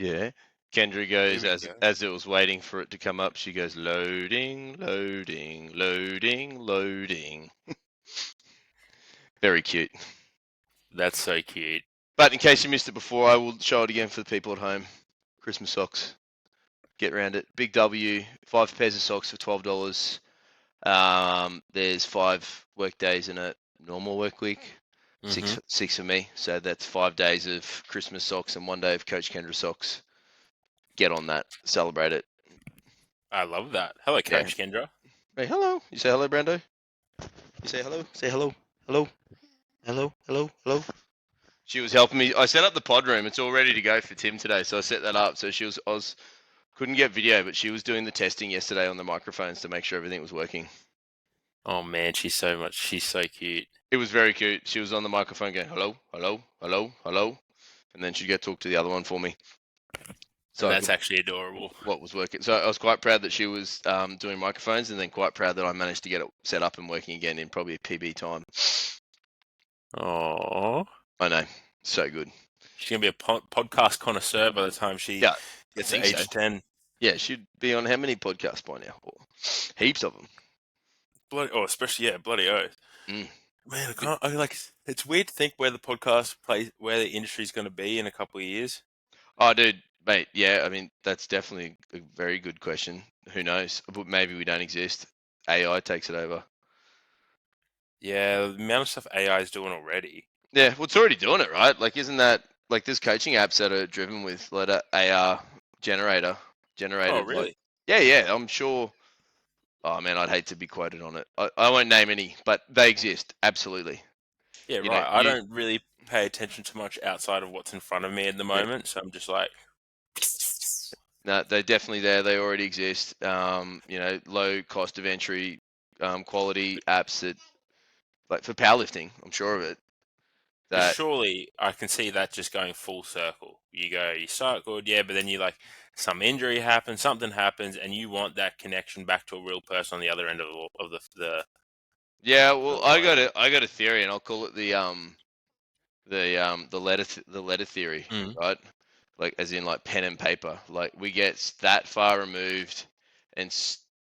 Yeah. Kendra goes, Here we go. as it was waiting for it to come up, she goes, loading, loading, loading, loading. Very cute. That's so cute. But in case you missed it before, I will show it again for the people at home. Christmas socks. Get around it. Big W, 5 pairs of socks for $12. There's 5 work days in a normal work week. Mm-hmm. Six for me. So that's 5 days of Christmas socks and 1 day of Coach Kendra socks. Get on that. Celebrate it. I love that. Hello, Yeah. Coach Kendra. Hey, hello. You say hello, Brando? You say hello? Say hello. Hello. Hello. Hello. Hello. She was helping me. I set up the pod room. It's all ready to go for Tim today. So I set that up. So I was couldn't get video, but she was doing the testing yesterday on the microphones to make sure everything was working. Oh man, she's so cute. It was very cute. She was on the microphone going, hello, hello, hello, hello. And then she'd go talk to the other one for me. So And that's actually adorable. what was working. So I was quite proud that she was doing microphones, and then quite proud that I managed to get it set up and working again in probably a PB time. Oh, I know. So good. she's gonna be a podcast connoisseur by the time she gets to age 10. Yeah, she'd be on how many podcasts by now? Heaps of them. Especially bloody oath. Mm. Man, it's weird to think where the industry's going to be in a couple of years. Oh, dude, mate. Yeah, I mean, that's definitely a very good question. Who knows? But maybe we don't exist. AI takes it over. Yeah, the amount of stuff AI is doing already. Yeah, well, it's already doing it, right? Like, isn't that like there's coaching apps that are driven with like a AR generated? Oh, Like, really? yeah, I'm sure. Oh man, I'd hate to be quoted on it. I won't name any, but they exist. Absolutely. Yeah, You know, right. I don't really pay attention to much outside of what's in front of me at the yeah, moment, so I'm just like, no, they're definitely there. They already exist. You know, low cost of entry, quality apps that like for powerlifting. I'm sure of it. but That surely I can see that just going full circle. You start good, yeah, but then some injury happens, something happens, and you want that connection back to a real person on the other end of yeah. the Well, line. I got a theory, and I'll call it the letter theory, Mm. right? Like as in like pen and paper. Like we get that far removed and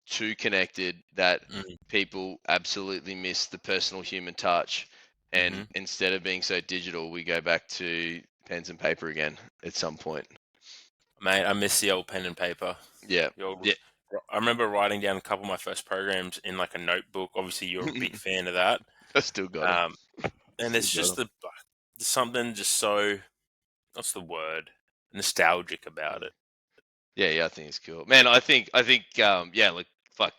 too connected that Mm. people absolutely miss the personal human touch. And Mm-hmm. instead of being so digital, we go back to pens and paper again at some point. Mate, I miss the old pen and paper. Yeah. The old, Yeah. I remember writing down a couple of my first programs in like a notebook. Obviously, you're a big fan of that. I still got them. And Still it's got just 'em. something just so, what's the word? Nostalgic about it. Yeah, I think it's cool. Man, yeah, like fuck,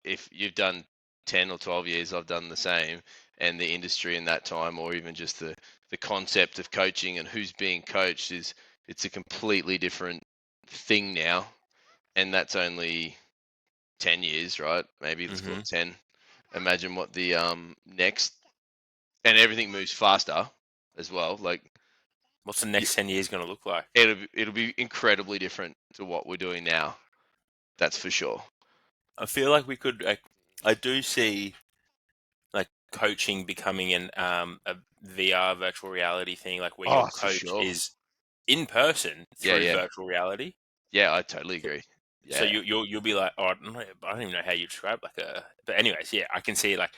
if you've done 10 or 12 years, I've done the same, and the industry in that time, or even just the concept of coaching and who's being coached it's a completely different thing now, and that's only 10 years, right? Maybe let's call Mm-hmm. it 10. Imagine what the next, and everything moves faster as well. Like What's the next 10 years going to look like? it'll be incredibly different to what we're doing now. That's for sure. I feel like we could, I do see like coaching becoming a VR virtual reality thing, like where your Oh, for coach sure. is in person Yeah, through yeah. virtual reality. Yeah, I totally So, agree. so Yeah, you'll be like, oh, I don't even know how you describe but anyways, yeah, I can see like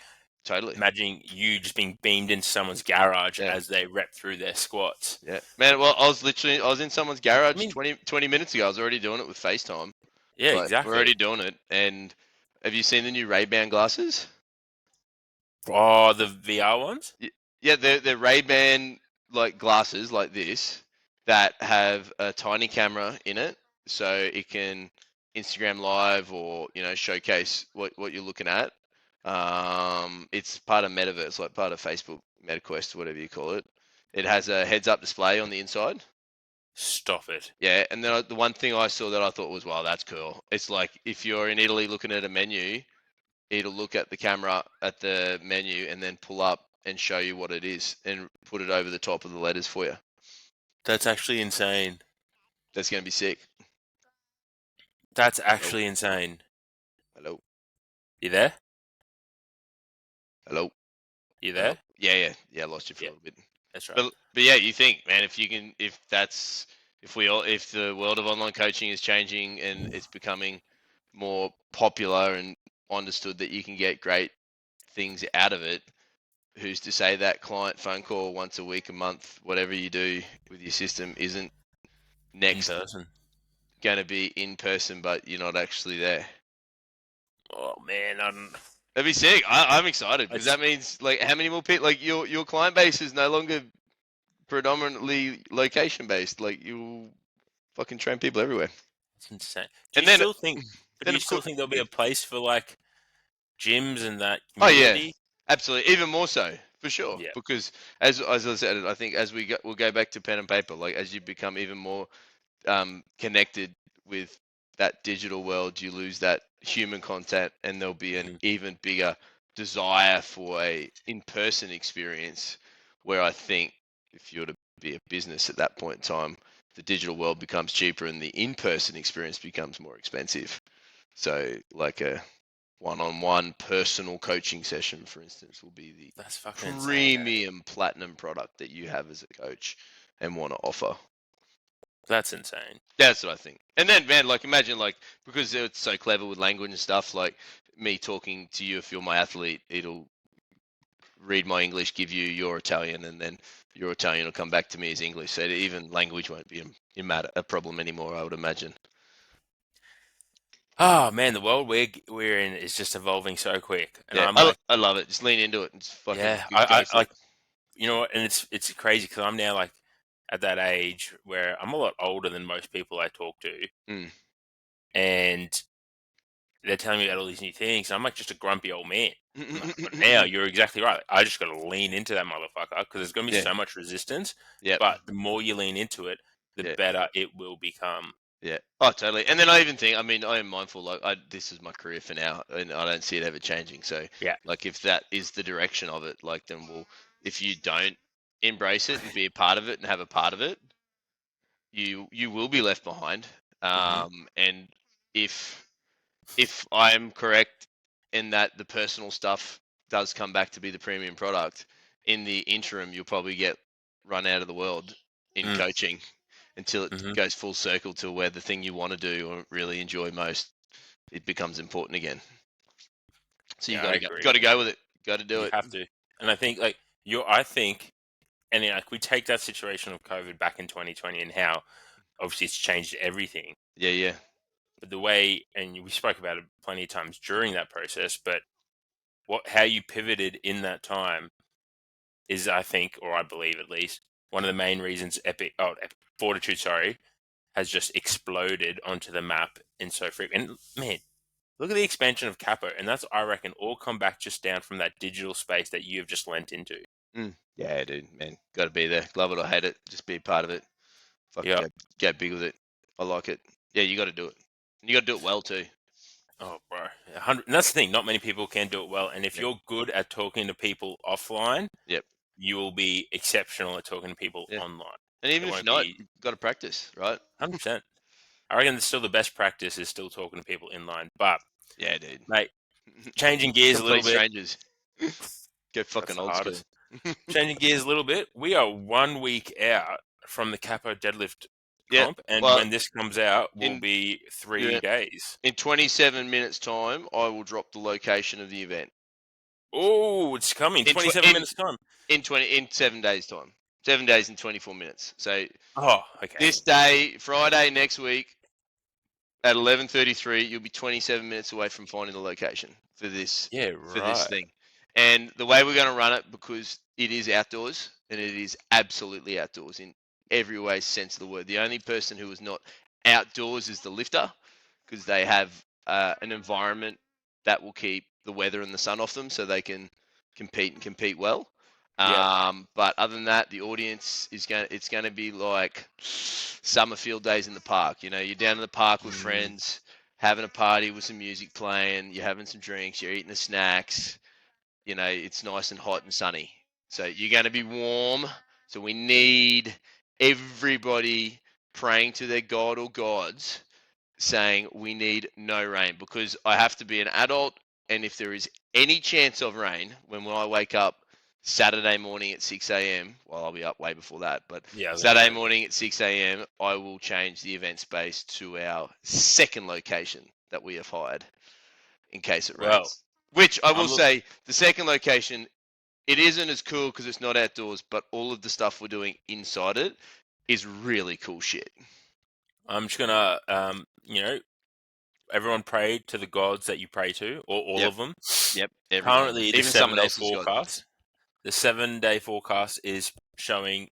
totally. imagining you just being beamed into someone's garage Yeah, as they rep through their squats. yeah. Man, well, I was in someone's I garage mean, 20 minutes ago. I was already doing it with FaceTime. yeah, Like, we're exactly. already doing it. And have you seen the new Ray-Ban glasses? Oh, the VR ones? Yeah, they're Ray-Ban like glasses like this that have a tiny camera in it, so it can Instagram live or showcase what you're looking at. It's part of Metaverse, like part of Facebook MetaQuest, whatever you call it. It has a heads-up display on the inside. Stop it. Yeah, and then the one thing I saw that I thought was, wow, that's cool. It's like if you're in Italy looking at a menu, it'll look at the camera at the menu and then pull up and show you what it is and put it over the top of the letters for you. That's actually insane. That's going to be sick. That's Hello, actually insane. hello, You there? hello, You hello. there? Yeah, yeah, yeah. I lost you for Yeah, a little bit. that's right. But yeah, you think, man, if if the world of online coaching is changing and it's becoming more popular and understood that you can get great things out of it, who's to say that client phone call once a week, a month, whatever you do with your system isn't in next person. going to be in person, but you're not actually there. Oh man, That'd be sick. I'm excited because it's that means like how many more people, like your client base is no longer predominantly location based. Like you'll fucking train people everywhere. it's insane. Do And you still think? But do then you of still course, think there'll be yeah. a place for like gyms and that Oh yeah, community? absolutely. Even more so for sure. Yeah. Because as I said, I think as we'll go back to pen and paper. Like as you become even more connected with that digital world, you lose that human contact, and there'll be an Mhm. even bigger desire for a in-person experience. Where I think if you were to be a business at that point in time, the digital world becomes cheaper and the in-person experience becomes more expensive. So, like a one-on-one personal coaching session, for instance, will be the That's fucking insane, eh? premium platinum product that you have as a coach and want to offer. That's insane. That's what I think. And then, man, like imagine, like because it's so clever with language and stuff. Like me talking to you, if you're my athlete, it'll read my English, give you your Italian, and then your Italian will come back to me as English. So even language won't be a problem anymore. I would imagine. Oh man, the world we're in is just evolving so quick, and Yeah, I'm like, I love it. Just lean into it and just fucking yeah, go I for it. like, you know what, and it's crazy because I'm now like at that age where I'm a lot older than most people I talk to, Mm. and they're telling me about all these new things. And I'm like just a grumpy old man. I'm like, but now you're exactly right. I just got to lean into that motherfucker because there's going to be Yeah. so much resistance. Yep. But the more you lean into it, the Yeah. better it will become. Yeah. Oh, totally. And then I even think, I mean, I am mindful, like, this is my career for now, and I don't see it ever changing. So, Yeah. like, if that is the direction of it, like, then if you don't embrace it and be a part of it and have a part of it, you will be left behind. Hmm. And if I'm correct in that the personal stuff does come back to be the premium product, in the interim, you'll probably get run out of the world in Mm. coaching until it Hmm. goes full circle to where the thing you want to do or really enjoy most, it becomes important again. So you Yeah, I agree. got to go with it. Got to do You it. have to. And I think like I think, and like we take that situation of COVID back in 2020 and how obviously it's changed everything. Yeah, yeah. But the way, and we spoke about it plenty of times during that process, but how you pivoted in that time is, I think, or I believe at least, one of the main reasons Fortitude, sorry, has just exploded onto the map in so frequent. And man, look at the expansion of Capo, and that's, I reckon, all come back just down from that digital space that you've just lent into. Yeah, dude, man. Got to be there. Love it or hate it. Just be a part of it. Fucking Yeah. go big with it. I like it. Yeah, you got to do it. And you got to do it well too. Oh, bro. 100, and that's the thing. Not many people can do it well. And if Yep. you're good at talking to people offline, Yep. you will be exceptional at talking to people Yeah. online. And It even if won't you're not, be you got to practice, right? 100%. I reckon still the best practice is still talking to people in line. But, Yeah, dude. mate, changing gears a little Complete bit. strangers. Go That's fucking the old school. hardest. Changing gears a little bit. We are 1 week out from the Capo deadlift Yeah. comp. And Well, when this comes out, will in be yeah, 3 days. in 27 minutes time, I will drop the location of the event. Oh, it's coming. 27 minutes time. In 7 days time. 7 days and 24 minutes. So Oh, okay. this day, Friday next week at 11:33, you'll be 27 minutes away from finding the location Yeah, for this right. thing. And the way we're going to run it, because it is outdoors and it is absolutely outdoors in every way sense of the word. The only person who is not outdoors is the lifter, because they have an environment that will keep the weather and the sun off them, so they can compete well. Yep. But other than that, the audience it's going to be like summer field days in the park. You know, you're down in the park with Mm, friends, having a party with some music playing, you're having some drinks, you're eating the snacks. You know, it's nice and hot and sunny. So you're going to be warm. So we need everybody praying to their god or gods, saying we need no rain, because I have to be an adult, and if there is any chance of rain when I wake up Saturday morning at 6 a.m. Well, I'll be up way before that, but Yeah, I was gonna Saturday say. morning at 6 a.m. I will change the event space to our second location that we have hired in case it Well, rains. Which I will I'm say, the second location, it isn't as cool because it's not outdoors, but all of the stuff we're doing inside it is really cool shit. I'm just gonna everyone pray to the gods that you pray to, or all Yep, of them. yep, everyone, Currently, the even someone 7 day else's got. forecast. The 7 day forecast is showing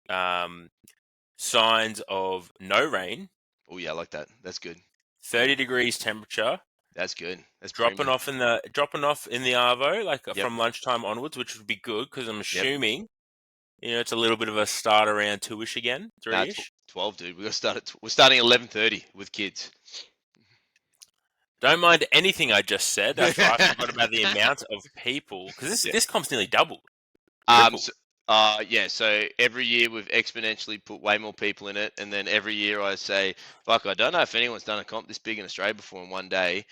signs of no rain, Oh yeah, I like that. That's good. 30 degrees temperature, That's good. That's dropping premium. off in the arvo Yep, from lunchtime onwards, which would be good because I'm yep. assuming it's a little bit of a start around 2ish again, Nah, 3ish. 12, dude. We got started. We're starting 11:30 with kids. Don't mind anything I just said. That's right. I forgot about the amount of people because this Yeah. this comp's nearly doubled, Um. tripled. So, yeah. So every year we've exponentially put way more people in it, and then every year I say, "Fuck, I don't know if anyone's done a comp this big in Australia before in one day."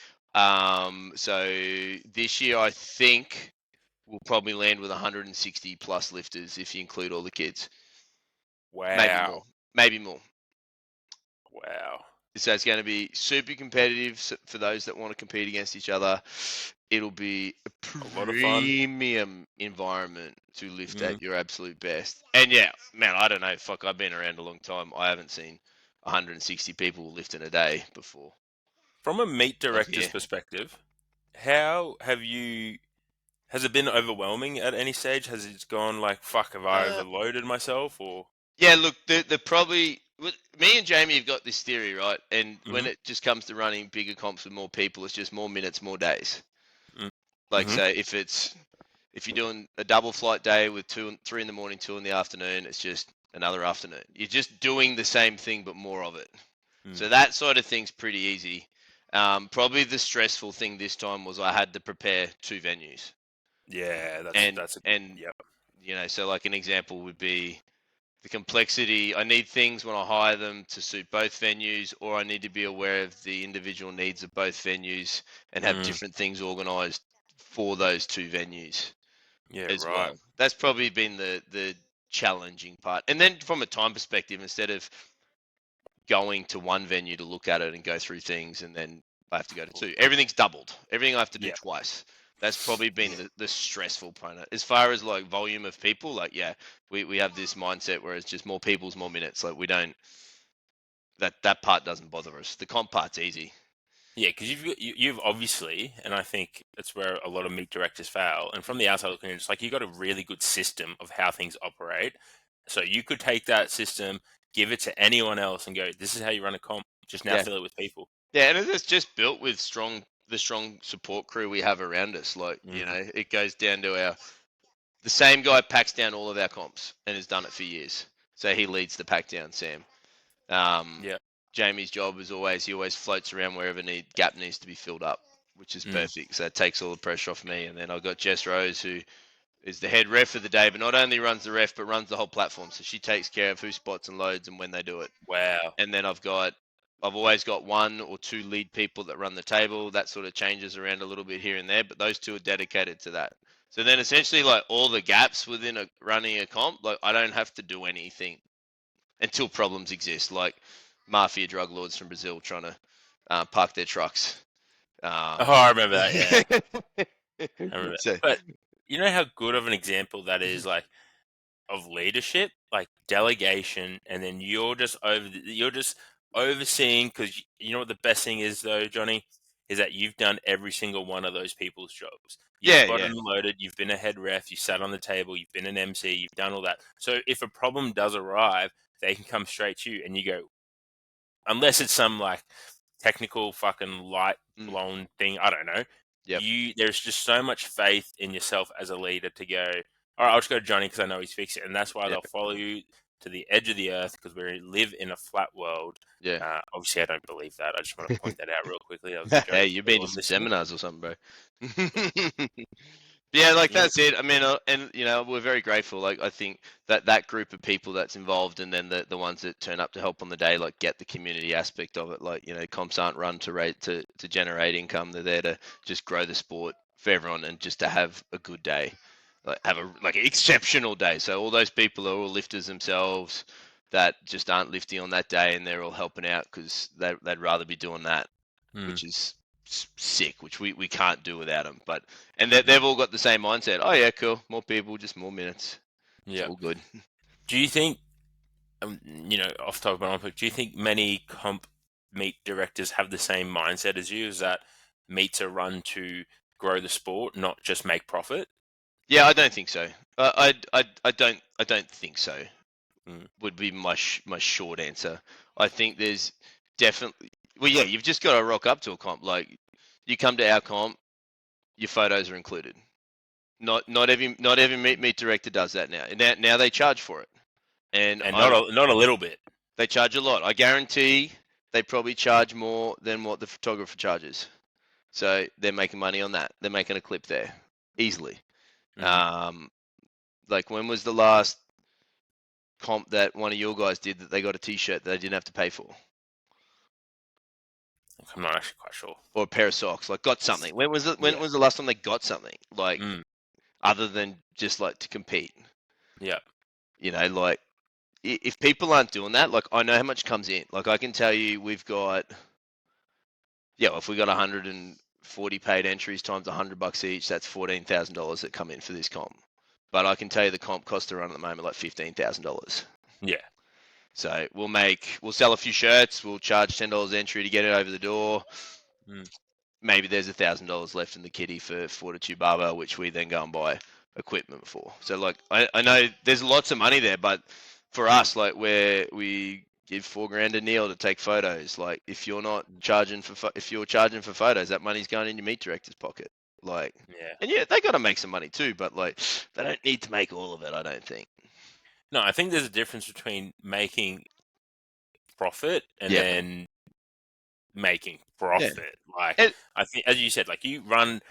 So this year I think we'll probably land with 160 plus lifters if you include all the kids. Maybe more. Wow, Maybe more. wow, So it's going to be super competitive for those that want to compete against each other. It'll be a a lot of fun. premium environment to lift Mm. at your absolute best. And yeah, man, I don't know. Fuck, I've been around a long time. I haven't seen 160 people lift in a day before. From a meat Of director's here. perspective, how have you? Has it been overwhelming at any stage? Has it gone like, fuck, have I Uh, overloaded myself? Or yeah, look, the probably me and Jamie have got this theory, right? And when mm-hmm, it just comes to running bigger comps with more people, it's just more minutes, more days. Like, mm-hmm, so if you're doing a double flight day with 3 in the morning, 2 in the afternoon, it's just another afternoon. You're just doing the same thing, but more of it. mm. So that sort of thing's pretty easy. Probably the stressful thing this time was I had to prepare 2 venues, Yeah, and that's a and yep. so like an example would be the complexity. I need things when I hire them to suit both venues, or I need to be aware of the individual needs of both venues and have Mm, different things organized for those 2 venues yeah, as right. well. That's probably been the challenging part. And then from a time perspective, instead of going to one venue to look at it and go through things, and then I have to go to two, everything's doubled. Everything I have to do Yeah, twice. That's probably been yeah, the stressful part. As far as like volume of people, like yeah, we have this mindset where it's just more people's more minutes. Like we don't that part doesn't bother us. The comp part's easy. yeah. Because you've obviously, and I think that's where a lot of meat directors fail. And from the outside looking in, it's like you got a really good system of how things operate. So you could take that system, give it to anyone else, and go, "This is how you run a comp. Just now Yeah. fill it with people." Yeah, and it's just built with the strong support crew we have around us. Like, Mm, it goes down to the same guy packs down all of our comps and has done it for years. So he leads the pack down, Sam. Um, yeah. Jamie's job is he always floats around wherever gap needs to be filled up, which is Mm, perfect. So it takes all the pressure off me. And then I've got Jess Rose, who is the head ref for the day, but not only runs the ref, but runs the whole platform. So she takes care of who spots and loads and when they do it. wow. And then I've always got 1 or 2 lead people that run the table. That sort of changes around a little bit here and there, but those 2 are dedicated to that. So then essentially like all the gaps within running a comp, like I don't have to do anything until problems exist, like mafia drug lords from Brazil trying to park their trucks. Oh, Um, I remember that. Yeah, I remember. so But you know how good of an example that is, like of leadership, like delegation, and then you're just overseeing because you know what the best thing is though, Johnny, is that you've done every single one of those people's jobs. You've yeah, spotted yeah, and loaded, you've been a head ref, you sat on the table, you've been an MC, you've done all that. So if a problem does arrive, they can come straight to you, and you go, unless it's some like technical fucking light mm, blown thing, I don't know. yep, There's just so much faith in yourself as a leader to go, all right, I'll just go to Johnny because I know he's fixed it, and that's why yeah, they'll follow you to the edge of the earth because we live in a flat world. yeah. Obviously, I don't believe that. I just want to point that out real quickly. That was a Hey, joke you've for been to everyone some listening. seminars or something, bro. Yeah, like Yeah, that's it. I mean, and we're very grateful. Like I think that group of people that's involved, and then the ones that turn up to help on the day, like get the community aspect of it. Like comps aren't run to rate to generate income. They're there to just grow the sport for everyone and just to have a good day. like have a like an exceptional day. So all those people are all lifters themselves that just aren't lifting on that day, and they're all helping out because they'd rather be doing that, Mm, which is sick, which we can't do without them. But and mm, they've all got the same mindset. Oh yeah, cool, more people, just more minutes. It's yeah. all good. Do you think, off topic, but on topic, do you think many comp meet directors have the same mindset as you? Is that meets are run to grow the sport, not just make profit? Yeah, I don't think so. I don't think so. Mm. Would be my my short answer. I think there's definitely well, yeah, you've just got to rock up to a comp. Like you come to our comp, your photos are included. Not every meet director does that now. Now they charge for it, and And not a little bit. they charge a lot. I guarantee they probably charge more than what the photographer charges. So they're making money on that. They're making a clip there easily. Mm. Um, like when was the last comp that one of your guys did that they got a T-shirt that they didn't have to pay for, I'm not actually quite sure. or a pair of socks? Like got something. When was it? When Yeah. was the last time they got something? Like Mm. other than just like to compete. Yeah. Like if people aren't doing that, like I know how much comes in. Like I can tell you, we've got yeah, if we got 140 paid entries times $100 each, that's $14,000 that come in for this comp. But I can tell you the comp cost to run at the moment like $15,000. Yeah. So we'll sell a few shirts, we'll charge $10 entry to get it over the door. Mm. Maybe there's $1,000 left in the kitty for Fortitude Barbell, which we then go and buy equipment for. So like I know there's lots of money there, but for us, like where we give $4,000 to Neil to take photos, like if you're not charging for if you're charging for photos, that money's going in your meet director's pocket. Like, Yeah. and yeah, they got to make some money too, but like they don't need to make all of it. I don't think. No, I think there's a difference between making profit and Yeah, then making yeah, profit. Like, and, I think, as you said, like you run,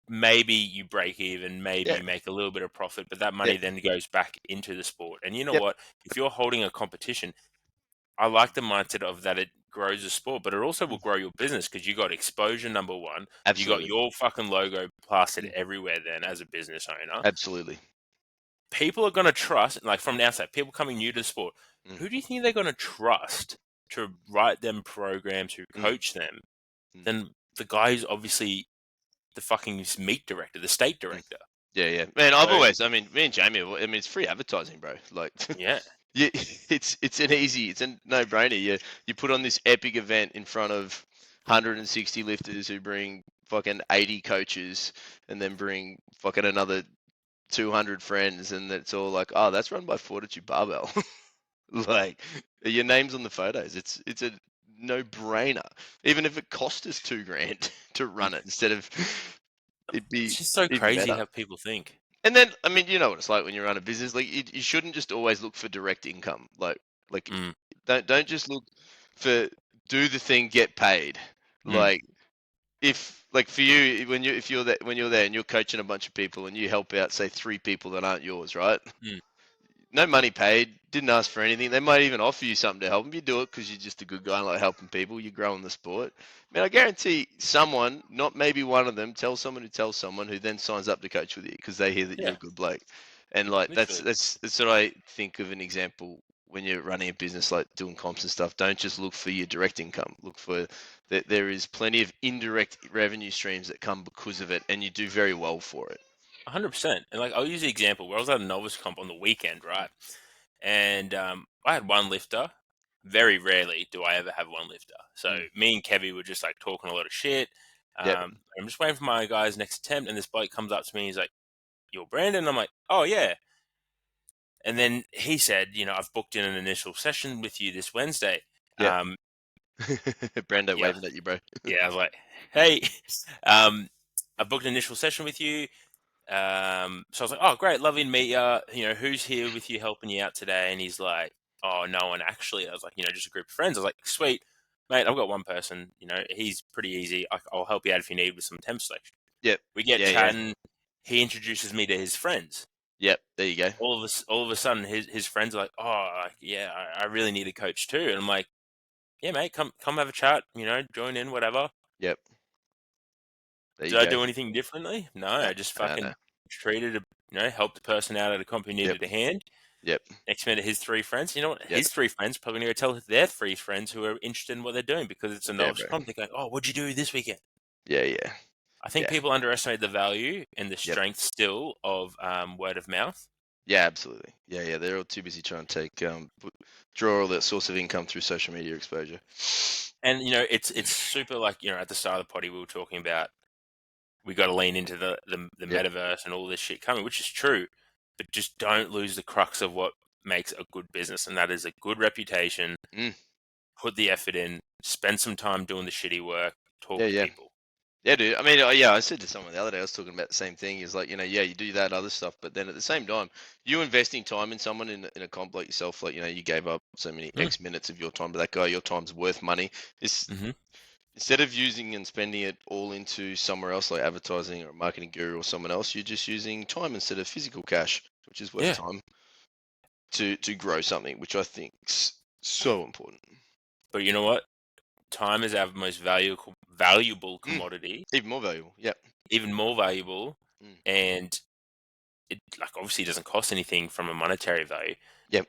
maybe you break even, maybe yeah, you make a little bit of profit, but that yeah, money then goes back into the sport. And you know yep, what? If you're holding a competition, I like the mindset of that it grows the sport, but it also will grow your business because you got exposure, number one. You got absolutely, your fucking logo plastered mm, everywhere then as a business owner. absolutely. People are going to trust, like from the outside, people coming new to the sport, Mm, who do you think they're going to trust to write them programs, who mm, coach them, mm, than the guy who's obviously the fucking meat director, the state mm. director? Yeah, yeah. Man, So, I mean, me and Jamie, I mean, it's free advertising, bro. Like, yeah, yeah, it's a no-brainer. You put on this epic event in front of 160 lifters who bring fucking 80 coaches, and then bring fucking another 200 friends, and it's all like, oh, that's run by Fortitude Barbell. Like, your name's on the photos. It's a no-brainer. Even if it cost us 2 grand to run it instead of, it'd it's be just so even crazy better. how people think. And then, I mean, you know what it's like when you run a business. Like, you shouldn't just always look for direct income. Like Mm, don't just look for do the thing, get paid. mm, Like, if like for you, if you're there when you're there and you're coaching a bunch of people and you help out, say 3 people that aren't yours, right? mm, No money paid, didn't ask for anything. They might even offer you something to help them. You do it because you're just a good guy and like helping people. You're growing the sport. Man, I guarantee someone, not maybe one of them, tells someone who then signs up to coach with you because they hear that you're yeah, a good bloke. And like that's literally. that's that's what I think of an example when you're running a business, like doing comps and stuff. Don't just look for your direct income. Look for that there is plenty of indirect revenue streams that come because of it, and you do very well for it. 100%. And like, I'll use the example where I was at a novice comp on the weekend, right? And I had one lifter. Very rarely do I ever have one lifter. So Mm. me and Kevy were just like talking a lot of shit. Yep. I'm just waiting for my guy's next attempt, and this bloke comes up to me. He's like, "You're Brandon." I'm like, "Oh yeah." And then he said, "I've booked in an initial session with you this Wednesday." Yep. Um, Brando yeah, waving at you, bro. yeah. I was like, "Hey, um, I've booked an initial session with you." So I was like, "Oh, great, lovely to meet you. Who's here with you, helping you out today?" And he's like, "Oh, no one actually." I was like, "Just a group of friends." I was like, "Sweet, mate. I've got one person. He's pretty easy. I'll help you out if you need with some temp selection." Yep. We get Yeah, yeah. chatting. He introduces me to his friends. Yep. There you go. All of a sudden, his friends are like, "Oh, like, yeah, I really need a coach too." And I'm like, "Yeah, mate, come have a chat. Join in, whatever." Yep. There Did you I go. do anything differently? No, No, I just no, no. fucking treated help the person out at a comp who Yep. needed a hand. Yep. Next minute, his 3 friends. You know what? Yep. His 3 friends probably going to go tell their 3 friends who are interested in what they're doing because it's a Yeah, knowledge bro. comp. They go, "Oh, what'd you do this weekend?" Yeah, yeah, I think yeah. people underestimate the value and the Yep. strength still of word of mouth. Yeah, absolutely. Yeah, yeah. They're all too busy trying to draw all that source of income through social media exposure. And it's super like at the start of the potty we were talking about we got to lean into the Yep. metaverse and all this shit coming, which is true, but just don't lose the crux of what makes a good business, and that is a good reputation. Mm. Put the effort in, spend some time doing the shitty work, Yeah, talk to yeah. people. Yeah, dude. I mean, yeah, I said to someone the other day, I was talking about the same thing. Is like, yeah, you do that other stuff, but then at the same time, you investing time in someone in a comp like yourself, like, you gave up so many Mm. X minutes of your time to that guy, your time's worth money. It's Mm-hmm. instead of using and spending it all into somewhere else like advertising or a marketing guru or someone else, you're just using time instead of physical cash, which is worth Yeah, time to grow something, which I think's so important. but you know what? Time is our most valuable Mm. commodity, Even more valuable. Yep. even more valuable, Mm. and it like obviously doesn't cost anything from a monetary value, Yep.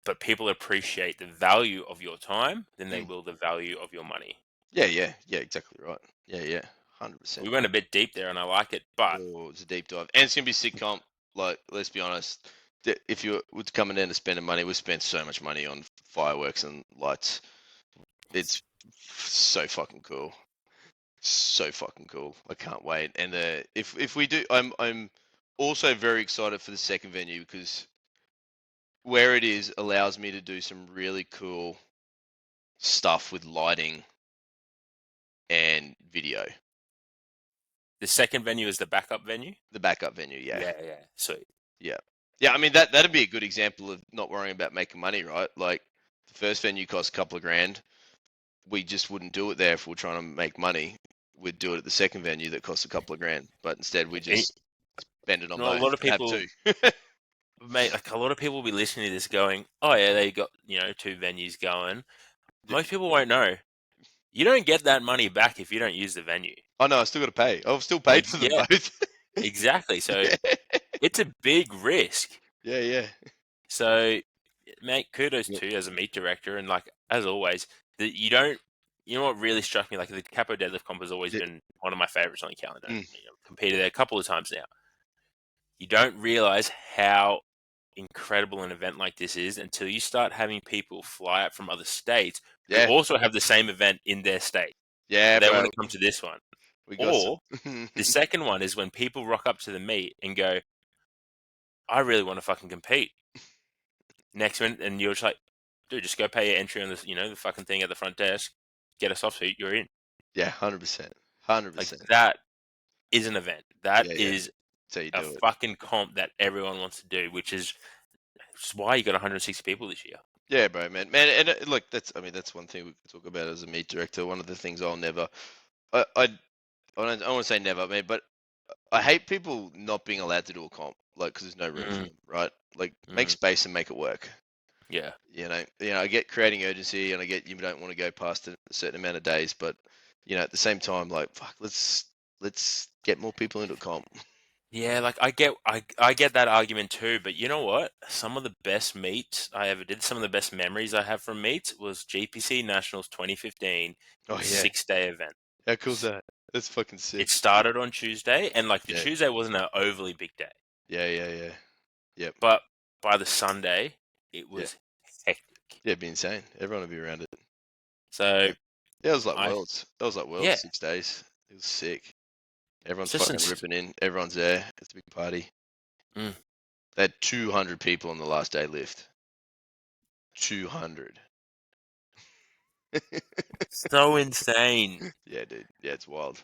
but people appreciate the value of your time than they Mm. will the value of your money. Yeah, yeah, yeah, exactly right. Yeah, yeah, 100%. We went a bit deep there, and I like it, but Oh, it's a deep dive, and it's gonna be sick comp. Like, let's be honest, if you were coming down to spending money, we spent so much money on fireworks and lights. It's so fucking cool, so fucking cool. I can't wait. And if we do, I'm also very excited for the second venue because where it is allows me to do some really cool stuff with lighting and video. the second venue is the backup venue. The backup venue, yeah. Yeah, yeah, sweet. Yeah. Yeah, I mean that'd be a good example of not worrying about making money, right? Like the first venue cost a couple of grand. We just wouldn't do it there if we're trying to make money. We'd do it at the second venue that costs a couple of grand. But instead we And, just spend it on a both lot of and have people, two. mate, like a lot of people will be listening to this, going, "Oh yeah, they got 2 venues going." Most people won't know. You don't get that money back if you don't use the venue. Oh no, I still gotta pay. I've still paid for them Yeah, both. exactly. So Yeah. it's a big risk. Yeah, yeah. So, mate, kudos Yep. to you as a meet director, and like as always, that you don't. You know what really struck me? Like the Capo Deadlift Comp has always Yeah. been one of my favorites on the calendar. Mm. Competed there a couple of times now. You don't realize how incredible an event like this is until you start having people fly out from other states who Yeah. also have the same event in their state, Yeah, but they want bro. to come to this one. We got some. Or the second one is when people rock up to the meet and go, "I really want to fucking compete." Next minute, and you're just like, "Dude, just go pay your entry on this, the fucking thing at the front desk, get a soft seat, you're in." Yeah, 100%. 100%. Like that is an event. That Yeah, yeah. is That's how you a do it. fucking comp that everyone wants to do, which is why you got 160 people this year. Yeah, bro, man, and look, I mean, that's one thing we can talk about as a meet director. One of the things I'll never, I don't want to say never, man, but I hate people not being allowed to do a comp, like, because there's no room for Mm, them, right? Like, make mm, space and make it work. yeah. I get creating urgency, and I get you don't want to go past a certain amount of days, but at the same time, like, fuck, let's get more people into a comp. Yeah, like I get that argument too, but you know what? Some of the best meets I ever did, some of the best memories I have from meets was GPC Nationals 2015. It Oh was a yeah, 6-day event. how cool's that? That's fucking sick. It started on Tuesday, and like the Yeah, Tuesday wasn't an overly big day, yeah, yeah, yeah. Yep, but by the Sunday, it yeah, was hectic. yeah. It'd be insane. Everyone would be around it. So Yeah. Yeah, it was like I, Worlds. That was like Worlds, yeah, 6 days. It was sick. it's Everyone's just fucking ripping in. Everyone's there. It's a big party. mm, They had 200 people on the last day lift. 200. so insane, Yeah, dude. Yeah, it's wild.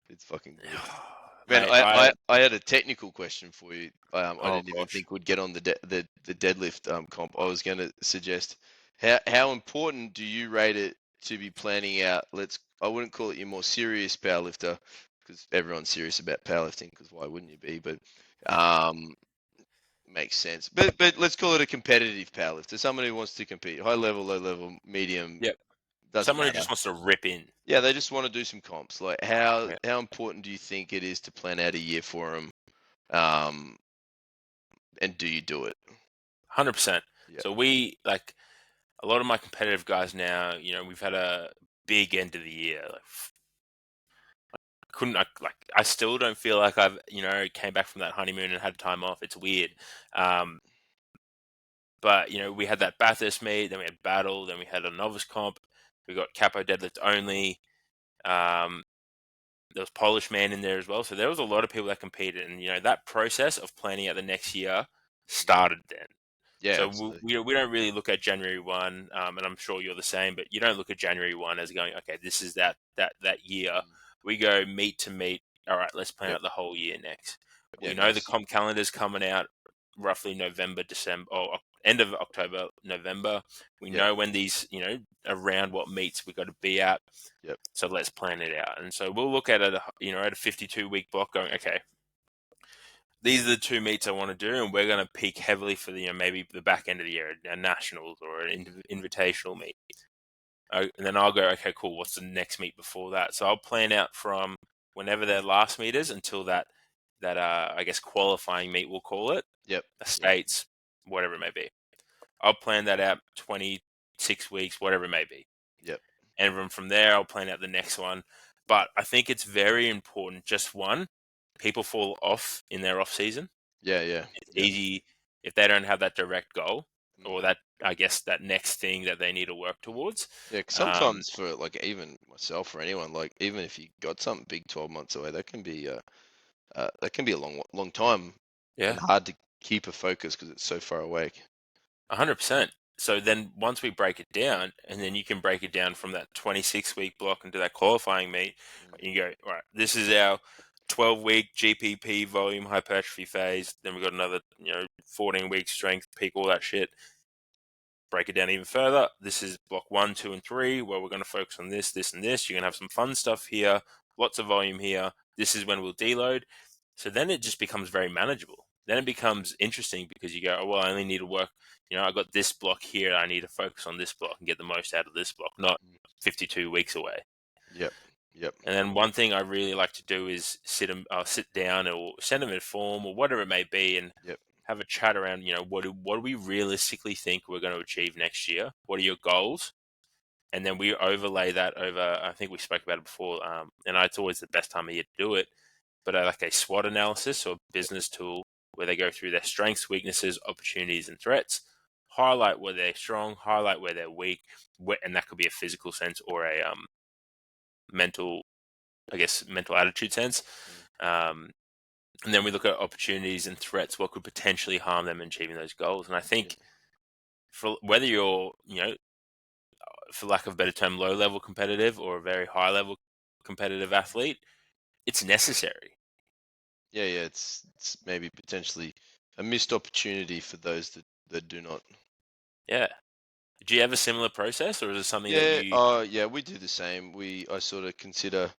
It's fucking good. Man, mate. I had a technical question for you. I Oh didn't even gosh, think would get on the deadlift comp. I was going to suggest how important do you rate it to be planning out? I wouldn't call it your more serious powerlifter because everyone's serious about powerlifting because why wouldn't you be? But um, makes sense. But let's call it a competitive powerlifter, someone who wants to compete, high level, low level, medium, yep. doesn't Someone who matter. just wants to rip in. Yeah, they just want to do some comps. Like how Yeah. how important do you think it is to plan out a year for them? And do you do it? 100%. Yep. So we like a lot of my competitive guys now. We've had a big end of the year. I still don't feel like I've came back from that honeymoon and had time off. It's weird. Um, but we had that Bathurst meet, then we had battle, then we had a novice comp. We got capo deadlift only. Um, there was Polish man in there as well. So there was a lot of people that competed, and that process of planning out the next year started then. Yeah, So absolutely. we don't really look at January 1, and I'm sure you're the same, but you don't look at January 1 as going, okay, this is that year. Mm. We go meet to meet. All right, let's plan Yep. out the whole year next. Yeah, We know the nice. comp calendar's coming out roughly November, December, or end of October, November. We Yep. know when these, around what meets we got to be at. Yep. So let's plan it out. And so we'll look at it, at a 52-week block going, okay, these are the two meets I want to do, and we're going to peak heavily for the maybe the back end of the year, a nationals or an invitational meet. And then I'll go, okay, cool. What's the next meet before that? So I'll plan out from whenever their last meet is until that I guess qualifying meet, we'll call it, Yep. the Yep. states, whatever it may be. I'll plan that out 26 weeks, whatever it may be. Yep. And from there, I'll plan out the next one. But I think it's very important. Just one, people fall off in their off season. Yeah. Yeah. It's Yeah. easy if they don't have that direct goal Mm. or that, I guess, that next thing that they need to work towards. Yeah, 'cause Um, sometimes for like even myself or anyone, like even if you got something big 12 months away, that can be a long time and yeah, hard to keep a focus because it's so far away. 100%. So then once we break it down, and then you can break it down from that 26-week block into that qualifying meet, Mm. you go, all right, this is our 12-week GPP volume hypertrophy phase. Then we've got another, 14-week strength peak, all that shit. Break it down even further. This is block 1, 2, and 3, where we're going to focus on this, this, and this. You're going to have some fun stuff here, lots of volume here. This is when we'll deload. So then it just becomes very manageable. Then it becomes interesting because you go, oh, well, I only need to work. I got this block here. I need to focus on this block and get the most out of this block, not Mm. 52 weeks away. Yep. Yep. And then one thing I really like to do is sit down or send them a form or whatever it may be, and Yep. have a chat around. What do we realistically think we're going to achieve next year? What are your goals? And then we overlay that over. I think we spoke about it before, and it's always the best time of year to do it. But like a SWOT analysis or Yep. business tool where they go through their strengths, weaknesses, opportunities, and threats. Highlight where they're strong, highlight where they're weak, and that could be a physical sense or a mental, I guess, mental attitude sense. Mm. Um, and then we look at opportunities and threats, what could potentially harm them in achieving those goals. And I Yeah. think for whether you're, for lack of a better term, low level competitive or a very high level competitive athlete, it's necessary. Yeah. Yeah. It's maybe potentially a missed opportunity for those that do not. Yeah. Do you have a similar process, or is it something that Yeah. you? Yeah. We do the same. I sort of consider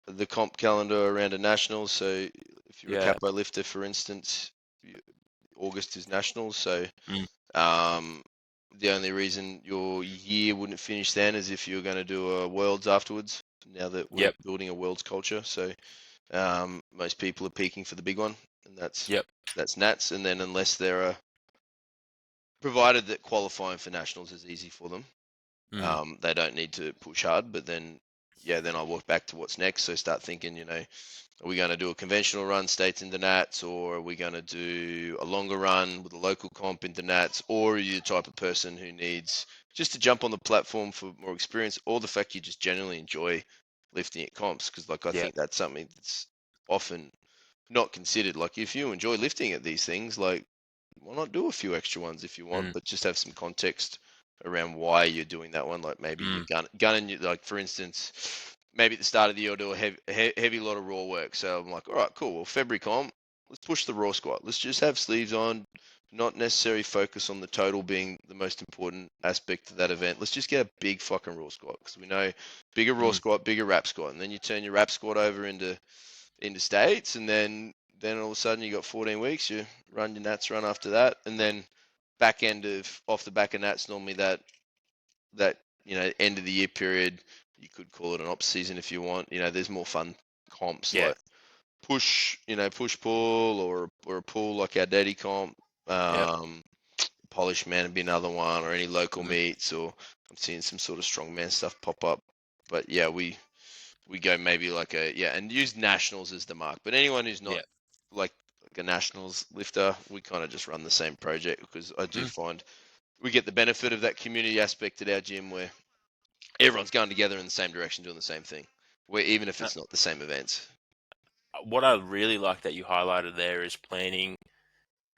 the comp calendar around a national. So if you're a Yeah. capo lifter, for instance, August is nationals. So Mm, Um, the only reason your year wouldn't finish then is if you were going to do a worlds afterwards. Now that we're yep. building a worlds culture, so most people are peaking for the big one, and Yep. that's Nats. And then unless they're provided that qualifying for nationals is easy for them, Mm, they don't need to push hard. But then, yeah, then I walk back to what's next. So start thinking, are we going to do a conventional run states into Nats, or are we going to do a longer run with a local comp into Nats, or are you the type of person who needs just to jump on the platform for more experience, or the fact you just genuinely enjoy lifting at comps? Because like I yep. think that's something that's often not considered. Like if you enjoy lifting at these things, like why not do a few extra ones if you want, Mm, but just have some context around why you're doing that one. Like maybe you're mm, gunning you, like for instance, maybe at the start of the year I'll do a heavy lot of raw work. So I'm like, all right, cool. Well, February comp, let's push the raw squat. Let's just have sleeves on, not necessarily focus on the total being the most important aspect of that event. Let's just get a big fucking raw squat because we know bigger raw mm, squat, bigger wrap squat, and then you turn your wrap squat over into states, and then all of a sudden you got 14 weeks. You run your Nats run after that, and then back end of off the back of Nats normally that end of the year period. You could call it an ops season if you want. There's more fun comps yeah. like push pull or a pull like our daddy comp. Yep. Polish man would be another one, or any local Mhm. meets, or I'm seeing some sort of strongman stuff pop up. But yeah, we go maybe like and use nationals as the mark. But anyone who's not Yep. like a nationals lifter, we kind of just run the same project, because I do Mm. find we get the benefit of that community aspect at our gym where everyone's going together in the same direction, doing the same thing, where even if Uh, it's not the same events. what I really like that you highlighted there is planning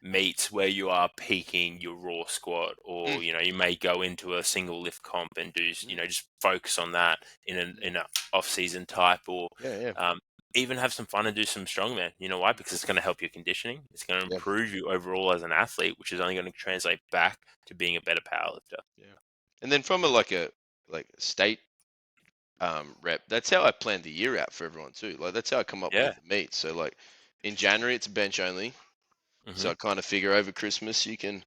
meets where you are peaking your raw squat, Mm, or you may go into a single lift comp and do mm, just focus on that in an mm. in a off season type, or Yeah, yeah, um, even have some fun and do some strongman. You know why? Because it's going to help your conditioning. It's going to yeah, improve you overall as an athlete, which is only going to translate back to being a better powerlifter. yeah. And then from a state rep, that's how I plan the year out for everyone too. Like that's how I come up with Yeah. the meets. So like in January it's bench only. So Hmm. I kind of figure over Christmas you can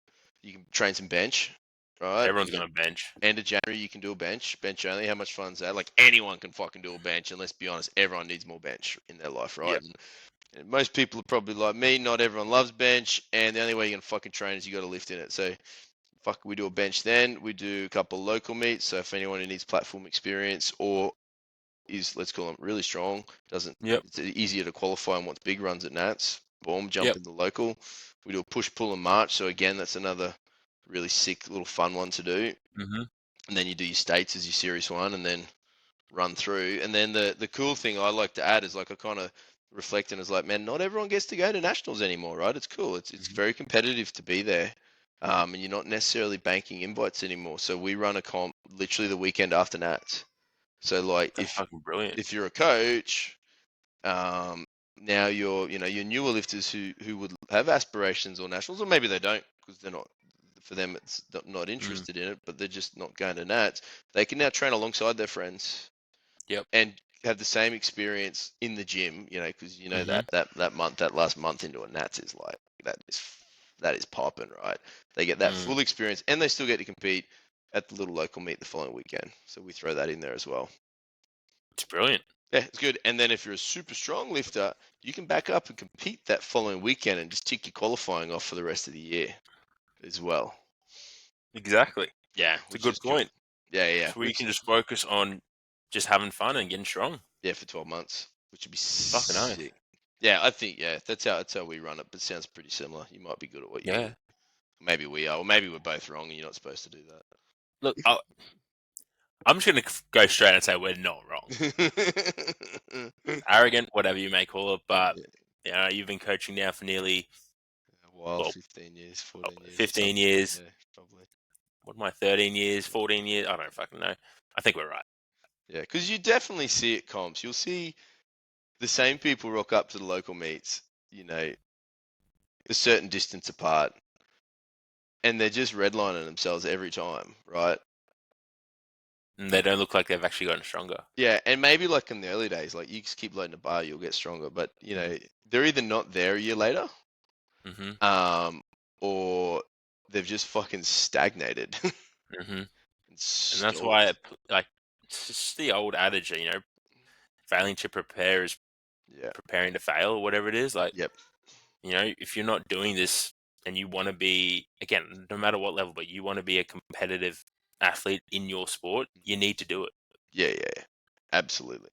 train some bench, right? Everyone's And going then to bench. end of January you can do a bench only. How much fun is that? Like anyone can fucking do a bench, and let's be honest, everyone needs more bench in their life, right? Yep. And most people are probably like me. Not everyone loves bench, and the only way you can fucking train is you got to lift in it. So fuck, we do a bench. Then we do a couple local meets. So if anyone who needs platform experience or is, let's call them, really strong, doesn't Yep. it's easier to qualify and wants big runs at Nats, boom, jump Yep. in the local. We do a push, pull, and march. So again, that's another really sick little fun one to do. Hmm. And then you do your states as your series one, and then run through. And then the cool thing I like to add is like I kind of reflect and is like, man, not everyone gets to go to nationals anymore, right? It's cool. It's Hmm. very competitive to be there. And you're not necessarily banking invites anymore. So we run a comp literally the weekend after Nats. So like That's fucking brilliant. if you're a coach, um, now your newer lifters who would have aspirations or nationals, or maybe they don't because they're not, for them it's not Mm. interested in it, but they're just not going to Nats. They can now train alongside their friends Yep. and have the same experience in the gym, because Hmm. that last month into a Nats is like that is popping, right? They get that Mm. full experience, and they still get to compete at the little local meet the following weekend. So we throw that in there as well. It's brilliant. Yeah, it's good. And then if you're a super strong lifter, you can back up and compete that following weekend and just tick your qualifying off for the rest of the year as well. Exactly. Yeah, It's a which good is cool. point. Yeah, yeah, So you which can just focus on just having fun and getting strong. yeah, for 12 months, which would be Fucking oath. sick. Yeah, I think that's how we run it, but sounds pretty similar. You might be good at what you do. Yeah. Maybe we are, or maybe we're both wrong and you're not supposed to do Look, I'm just going to go straight and say we're not wrong. that. Arrogant, whatever you may call it, but Yeah, you've been coaching now for nearly, a while, well, 15 years, 14 years or 15 something. years. Yeah, probably. What am I, 13 years, 14 years? I don't fucking know. I think we're right. Yeah, because you definitely see it comps. You'll see the same people rock up to the local meets, you know, a certain distance apart, and they're just redlining themselves every time, right? And they don't look like they've actually gotten stronger. Yeah, and maybe like in the early days, like you just keep loading the bar, you'll get stronger. But they're either not there a year later, Mm-hmm. um, or they've just fucking stagnated Mm-hmm. and And that's why, stalled. like, it's just the old adage, failing to prepare is Yeah. preparing to fail, or whatever it is. Like, Yep. if you're not doing this and you want to be, again, no matter what level, but you want to be a competitive athlete in your sport, you need to do it. Yeah. Yeah. Yeah. Absolutely.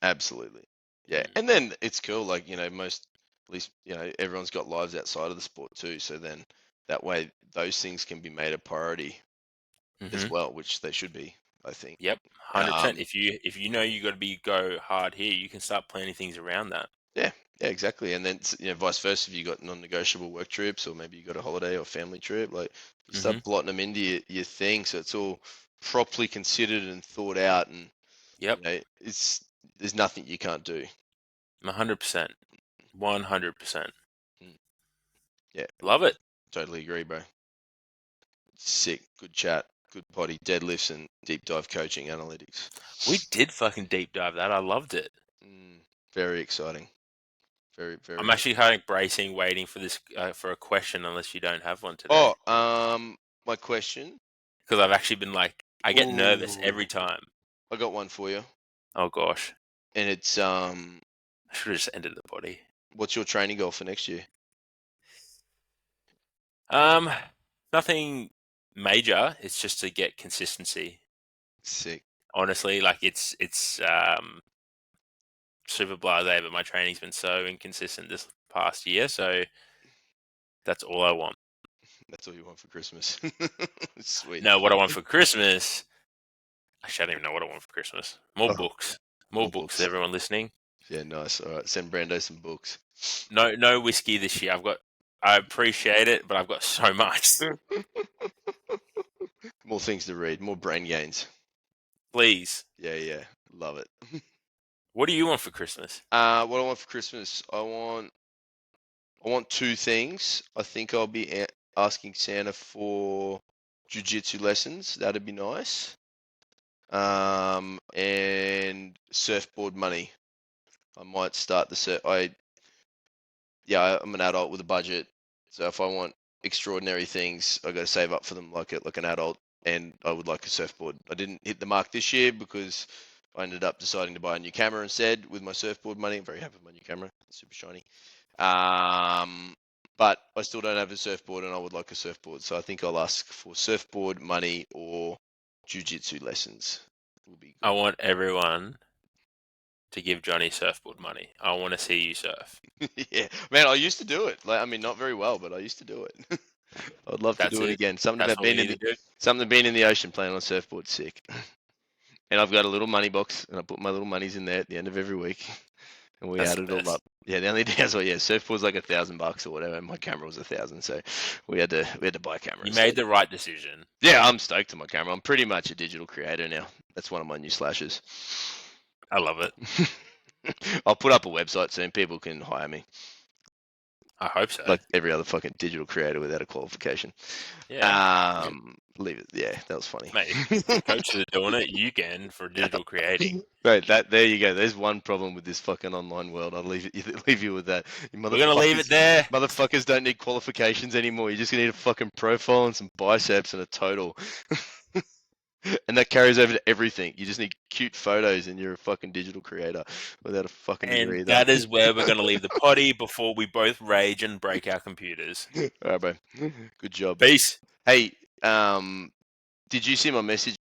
Absolutely. Yeah. Mm. And then it's cool. Like, most, at least, everyone's got lives outside of the sport too. So then that way, those things can be made a priority as Hmm. well, which they should be, I think. Yep, 100%. Um, If you know you got to go hard here, you can start planning things around that. yeah. Yeah, exactly. And then, vice versa, if you got non-negotiable work trips or maybe you got a holiday or family trip, like you start Hmm. blotting them into your thing. So it's all properly considered and thought out. And, Yep, there's nothing you can't do. 100%. 100%. Mm. Yeah. Love it. Totally agree, bro. Sick. Good chat. Good potty. Deadlifts and deep dive coaching analytics. We did fucking deep dive that. I loved it. Mm, very exciting. Very, I'm very actually exciting. kind of bracing, waiting for this for a question, unless you don't have one today. Oh, my question. Because I've actually been like, I get nervous every Ooh, time. I got one for you, Oh gosh. and it's I should have just ended the body. What's your training goal for next year? Nothing major. It's just to get consistency. Sick. Honestly, like it's super blasé, but my training's been so inconsistent this past year, so that's all I want. That's all you want for Christmas. Sweet. No, what I want for Christmas. Actually, I don't even know what I want for Christmas. More Oh, books. More more books. books. Everyone listening. Yeah, nice. All right, send Brando some books. No whiskey this year. I appreciate it, but I've got so much. More things to read, more brain gains. Please. Yeah, love it. What do you want for Christmas? What I want for Christmas, I want two things. I think I'll be asking Santa for jiu-jitsu lessons. That'd be nice. And surfboard money. I might start I'm an adult with a budget, so if I want extraordinary things, I got to save up for them like an adult. And I would like a surfboard. I didn't hit the mark this year because I ended up deciding to buy a new camera instead with my surfboard money. I'm very happy with my new camera, it's super shiny. But I still don't have a surfboard, and I would like a surfboard. So I think I'll ask for surfboard money or jiu-jitsu lessons. Will be I good. want everyone to give Johnny surfboard money. I want to see you surf. Yeah, man, I used to do it. Like, I mean, not very well, but I used to do it. I'd love to That's do it it. again. That's what we need to do. Something being in the ocean playing on a surfboard, sick. And I've got a little money box, and I put my little monies in there at the end of every week, and we That's add the it all best. up. Yeah, the only downside, surfboard's like $1,000 or whatever, and my camera was 1,000, so we had to buy a camera. You made the right decision. Yeah, I'm stoked on my camera. I'm pretty much a digital creator now. That's one of my new slashes. I love it. I'll put up a website soon. People can hire me. I hope so. Like every other fucking digital creator without a qualification. Yeah. Leave it. Yeah, that was funny. Mate, if the coaches are doing it, you can for digital creating. Right, there you go. There's one problem with this fucking online world. I'll leave you with that. You We're gonna leave it there. Motherfuckers don't need qualifications anymore. You're just gonna need a fucking profile and some biceps and a total. And that carries over to everything. You just need cute photos and you're a fucking digital creator without a fucking degree And either. that is where we're gonna leave the potty before we both rage and break our computers. All right, bro. Good job. Peace. Hey, did you see my message